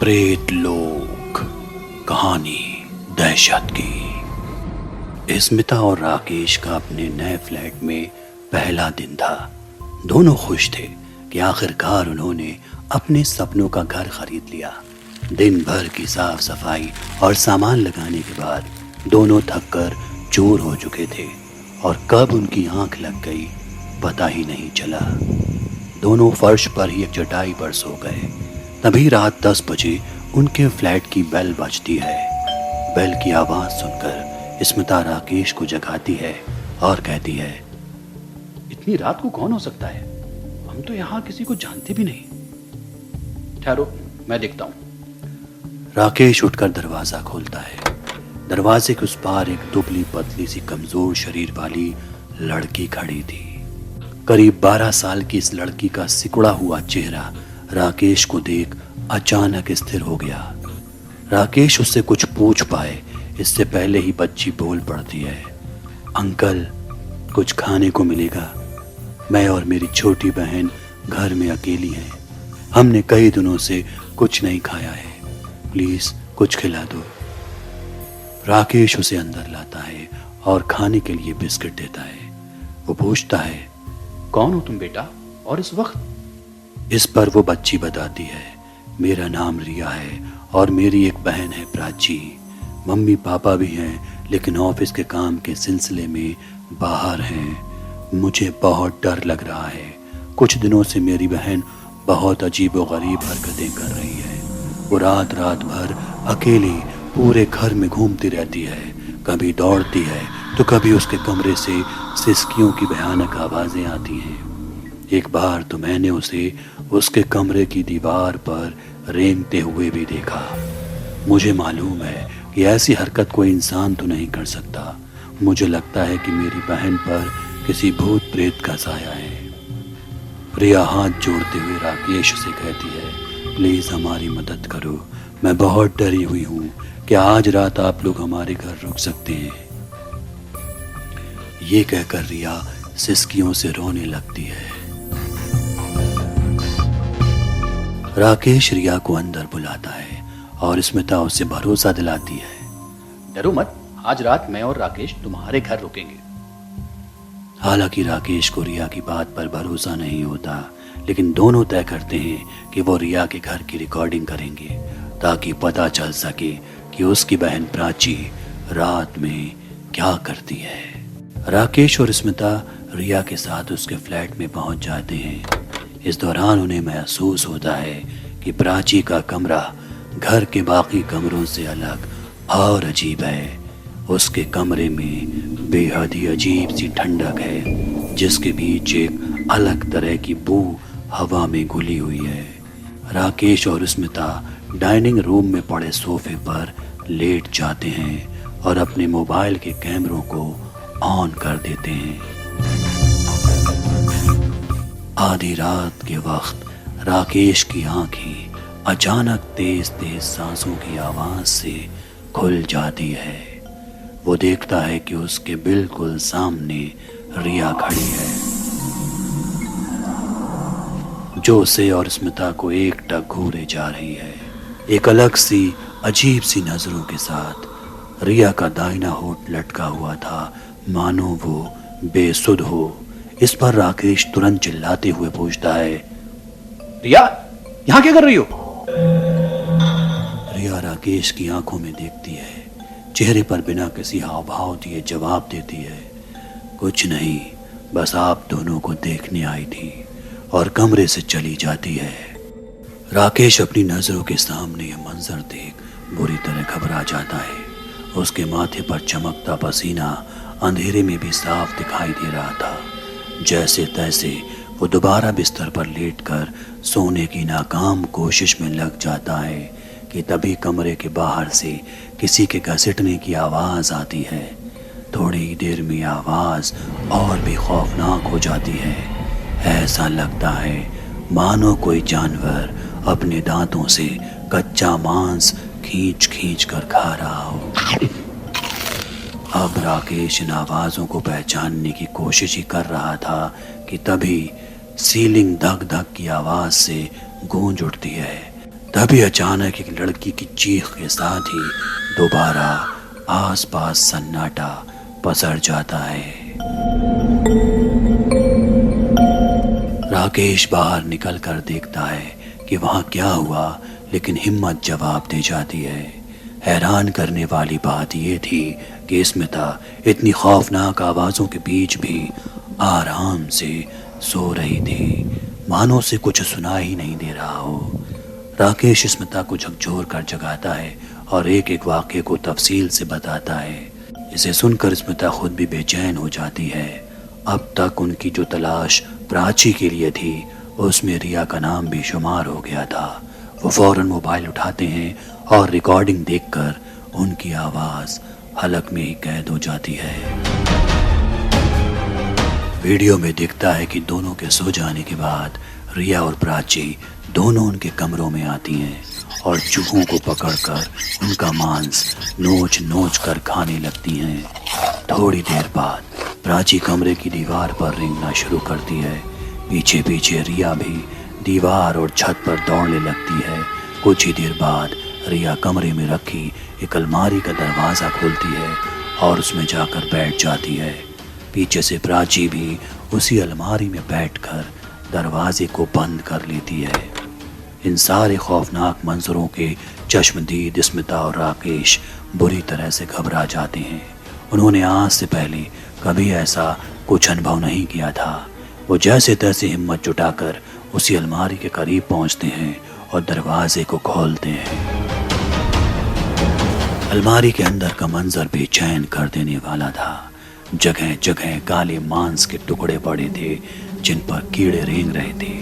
प्रेत लोक कहानी दहशत की। स्मिता और राकेश का अपने नए फ्लैट में पहला दिन था। दोनों खुश थे कि आखिरकार उन्होंने अपने सपनों का घर खरीद लिया। दिन भर की साफ सफाई और सामान लगाने के बाद दोनों थककर चूर हो चुके थे और कब उनकी आंख लग गई पता ही नहीं चला। दोनों फर्श पर ही एक चटाई पर सो गए। तभी रात 10 बजे उनके फ्लैट की बेल बजती है। बेल की आवाज सुनकर स्मिता राकेश को जगाती है और कहती है, इतनी रात को कौन हो सकता है? हम तो यहाँ किसी को जानते भी नहीं। ठहरो, मैं देखता हूँ। राकेश उठकर दरवाजा खोलता है। दरवाजे के उस पार एक दुबली पतली सी कमजोर शरीर वाली लड़की खड़ी थी। करीब 12 साल की इस लड़की का सिकुड़ा हुआ चेहरा राकेश को देख अचानक स्थिर हो गया। राकेश उससे कुछ पूछ पाए इससे पहले ही बच्ची बोल पड़ती है, अंकल कुछ खाने को मिलेगा? मैं और मेरी छोटी बहन घर में अकेली हैं। हमने कई दिनों से कुछ नहीं खाया है, प्लीज कुछ खिला दो। राकेश उसे अंदर लाता है और खाने के लिए बिस्किट देता है। वो पूछता है, कौन हो तुम बेटा और इस वक्त? इस पर वो बच्ची बताती है, मेरा नाम रिया है और मेरी एक बहन है प्राची। मम्मी पापा भी हैं लेकिन ऑफिस के काम के सिलसिले में बाहर हैं। मुझे बहुत डर लग रहा है। कुछ दिनों से मेरी बहन बहुत अजीब व गरीब हरकतें कर रही है। वो रात रात भर अकेली पूरे घर में घूमती रहती है। कभी दौड़ती है तो कभी उसके कमरे से सिसकियों की भयानक आवाजें आती हैं। एक बार तो मैंने उसे उसके कमरे की दीवार पर रेंगते हुए भी देखा। मुझे मालूम है कि ऐसी हरकत कोई इंसान तो नहीं कर सकता। मुझे लगता है कि मेरी बहन पर किसी भूत प्रेत का साया है। रिया हाथ जोड़ते हुए राकेश से कहती है, प्लीज हमारी मदद करो। मैं बहुत डरी हुई हूँ। क्या आज रात आप लोग हमारे घर रुक सकते हैं? ये कहकर रिया सिसकियों से रोने लगती है। राकेश रिया को अंदर बुलाता है और स्मिता उसे भरोसा दिलाती है, डरो मत, आज रात मैं और राकेश तुम्हारे घर रुकेंगे। हालांकि राकेश को रिया की बात पर भरोसा नहीं होता, लेकिन दोनों तय करते हैं कि वो रिया के घर की रिकॉर्डिंग करेंगे ताकि पता चल सके कि उसकी बहन प्राची रात में क्या करती है। राकेश और स्मिता रिया के साथ उसके फ्लैट में पहुंच जाते हैं। इस दौरान उन्हें महसूस होता है कि प्राची का कमरा घर के बाकी कमरों से अलग और अजीब है। उसके कमरे में बेहद ही अजीब सी ठंडक है, जिसके बीच एक अलग तरह की बू हवा में घुली हुई है। राकेश और स्मिता डाइनिंग रूम में पड़े सोफे पर लेट जाते हैं और अपने मोबाइल के कैमरों को ऑन कर देते हैं। आधी रात के वक्त राकेश की आंखें अचानक तेज तेज सांसों की आवाज से खुल जाती है। वो देखता है कि उसके बिल्कुल सामने रिया खड़ी है, जो उसे और स्मिता को एकटक घूरे जा रही है। एक अलग सी अजीब सी नजरों के साथ रिया का दाहिना होठ लटका हुआ था, मानो वो बेसुध हो। इस पर राकेश तुरंत चिल्लाते हुए पूछता है, रिया यहाँ क्या कर रही हो? रिया राकेश की आंखों में देखती है, चेहरे पर बिना किसी हाव भाव दिए जवाब देती है, कुछ नहीं, बस आप दोनों को देखने आई थी, और कमरे से चली जाती है। राकेश अपनी नजरों के सामने यह मंजर देख बुरी तरह घबरा जाता है। उसके माथे पर चमकता पसीना अंधेरे में भी साफ दिखाई दे रहा था। जैसे तैसे वो दोबारा बिस्तर पर लेटकर सोने की नाकाम कोशिश में लग जाता है कि तभी कमरे के बाहर से किसी के घसीटने की आवाज आती है। थोड़ी देर में आवाज और भी खौफनाक हो जाती है। ऐसा लगता है मानो कोई जानवर अपने दांतों से कच्चा मांस खींच खींच कर खा रहा हो। अब राकेश इन आवाजों को पहचानने की कोशिश ही कर रहा था कि तभी सीलिंग धक धक की आवाज से गूंज उठती है। तभी अचानक एक लड़की की चीख के साथ ही दोबारा आसपास सन्नाटा पसर जाता है। राकेश बाहर निकलकर देखता है कि वहां क्या हुआ, लेकिन हिम्मत जवाब दे जाती है। हैरान करने वाली बात यह थी कि स्मिता इतनी खौफनाक आवाज़ों के बीच भी आराम से सो रही थी, मानो से कुछ सुना ही नहीं दे रहा हो। राकेश स्मिता को झकझोर कर जगाता है और एक एक वाक्य को तफसील से बताता है। इसे सुनकर स्मिता खुद भी बेचैन हो जाती है। अब तक उनकी जो तलाश प्राची के लिए थी, उसमें रिया का नाम भी शुमार हो गया था। वो फौरन मोबाइल उठाते हैं और रिकॉर्डिंग देखकर उनकी आवाज़ हलक में ही कैद हो जाती है। वीडियो में दिखता है कि दोनों के सो जाने के बाद रिया और प्राची दोनों उनके कमरों में आती हैं और चूहों को पकड़कर उनका मांस नोच नोच कर खाने लगती हैं। थोड़ी देर बाद प्राची कमरे की दीवार पर रेंगना शुरू करती है। पीछे पीछे रिया भी दीवार और छत पर दौड़ने लगती है। कुछ ही देर बाद रिया कमरे में रखी एक अलमारी का दरवाज़ा खोलती है और उसमें जाकर बैठ जाती है। पीछे से प्राची भी उसी अलमारी में बैठकर दरवाजे को बंद कर लेती है। इन सारे खौफनाक मंजरों के चश्मदीद स्मिता और राकेश बुरी तरह से घबरा जाते हैं। उन्होंने आज से पहले कभी ऐसा कुछ अनुभव नहीं किया था। वो जैसे तैसे हिम्मत जुटाकर उसी अलमारी के करीब पहुंचते हैं और दरवाजे को खोलते हैं। अलमारी के अंदर का मंजर बेचैन कर देने वाला था। जगह जगह काले मांस के टुकड़े पड़े थे जिन पर कीड़े रेंग रहे थे।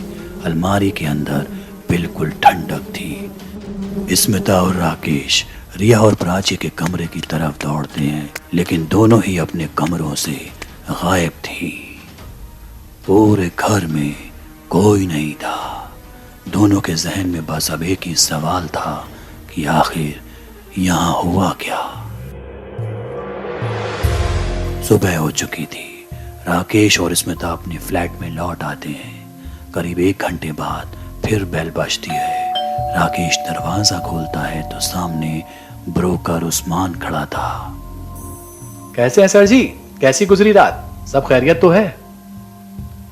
अलमारी के अंदर बिल्कुल ठंडक थी। स्मिता और राकेश रिया और प्राची के कमरे की तरफ दौड़ते हैं, लेकिन दोनों ही अपने कमरों से गायब थी। पूरे घर में कोई नहीं था। दोनों के जहन में बस अब एक ही सवाल था कि आखिर यहाँ हुआ क्या। सुबह हो चुकी थी। राकेश और स्मिता अपने फ्लैट में लौट आते हैं। करीब 1 घंटे बाद फिर बेल बजती है। राकेश दरवाजा खोलता है तो सामने ब्रोकर उस्मान खड़ा था। कैसे हैं सर जी? कैसी गुजरी रात? सब खैरियत तो है?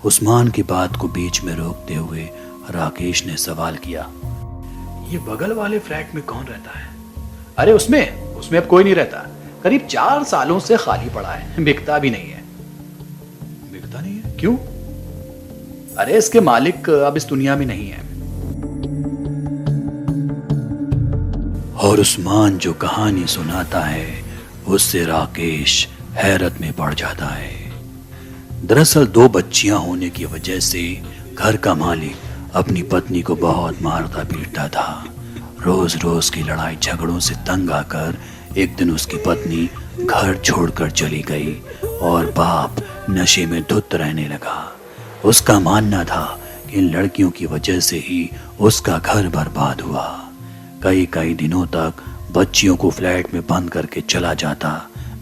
उस्मान की बात को बीच में रोकते हुए राकेश ने सवाल किया। ये बगल वाले फ्लैट में कौन रहता है? अरे उसमें अब कोई नहीं रहता। करीब 4 सालों से खाली पड़ा है, बिकता भी नहीं है। बिकता नहीं है? क्यों? अरे इसके मालिक अब इस दुनिया में नहीं है। और उस्मान जो कहानी सुनाता है उससे राकेश हैरत में पड़ जाता है। दरअसल 2 बच्चियां होने की वजह से घर का मालिक अपनी पत्नी को बहुत मारता पीटता था। रोज रोज की लड़ाई झगड़ों से तंग आकर एक दिन उसकी पत्नी घर छोड़कर चली गई और बाप नशे में धुत रहने लगा। उसका मानना था कि इन लड़कियों की वजह से ही उसका घर बर्बाद हुआ। कई दिनों तक बच्चियों को फ्लैट में बंद करके चला जाता।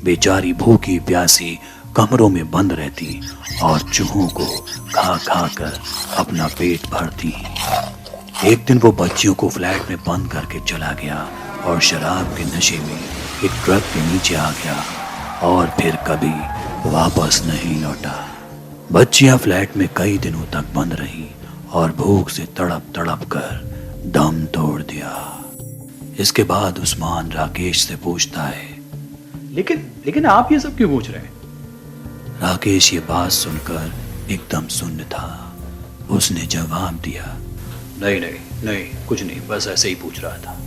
बेचारी भूखी प्यासी कमरों में बंद रहती और चूहों को खा खा कर अपना पेट भरती। एक दिन वो बच्चियों को फ्लैट में बंद करके चला गया और शराब के नशे में एक ट्रक के नीचे आ गया और फिर कभी वापस नहीं लौटा। बच्चियां फ्लैट में कई दिनों तक बंद रहीं और भूख से तड़प तड़प कर दम तोड़ दिया। इसके बाद उस्मान राकेश से पूछता है, लेकिन आप ये सब क्यों पूछ रहे हैं? राकेश ये बात सुनकर एकदम सुन्न था। उसने जवाब दिया, नहीं कुछ नहीं, बस ऐसे ही पूछ रहा था।